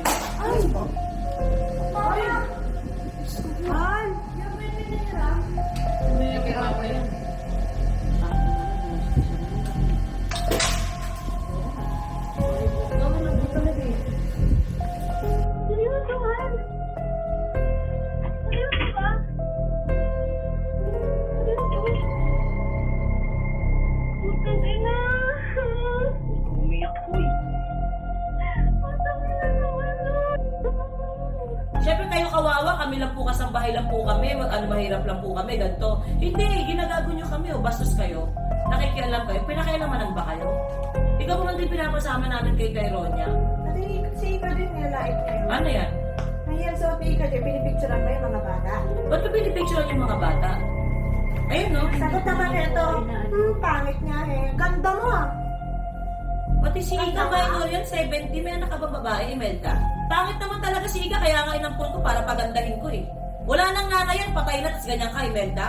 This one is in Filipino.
bahay mo. Ay! Ay! Ay! Yung may pinira. Hindi yung kirapa yan. Seryoso, Han? Seryoso ba? Seryoso? Putang ina! Umiyak ko eh. Putang ina naman nun! Siyempre kayo kawawa, kami lang po kasambahay lang po kami, mahirap lang po kami, ganito. Hindi, ginagago nyo kami, bastos kayo. Nakikialam kayo, pinakialamanan ba kayo? Ikaw mo man din pinapasama namin kay Ronya. Pati si Ika din nilait kayo. Ano yan? Ayan, so si Ika din, pinipicturean ba yung mga bata? Ba't ko pinipicturean yung mga bata? Ayun no? Sagot naman ito, pangit nga eh. Ganda mo ah. Pati si Ika minor yan, 70, may anak ka ba babae, Imelda? Pangit naman talaga si Ika, kaya nga inampun ko para pagandahin ko eh. Wala nang nanay yan, patay na, tas ganyan ka, Imelda.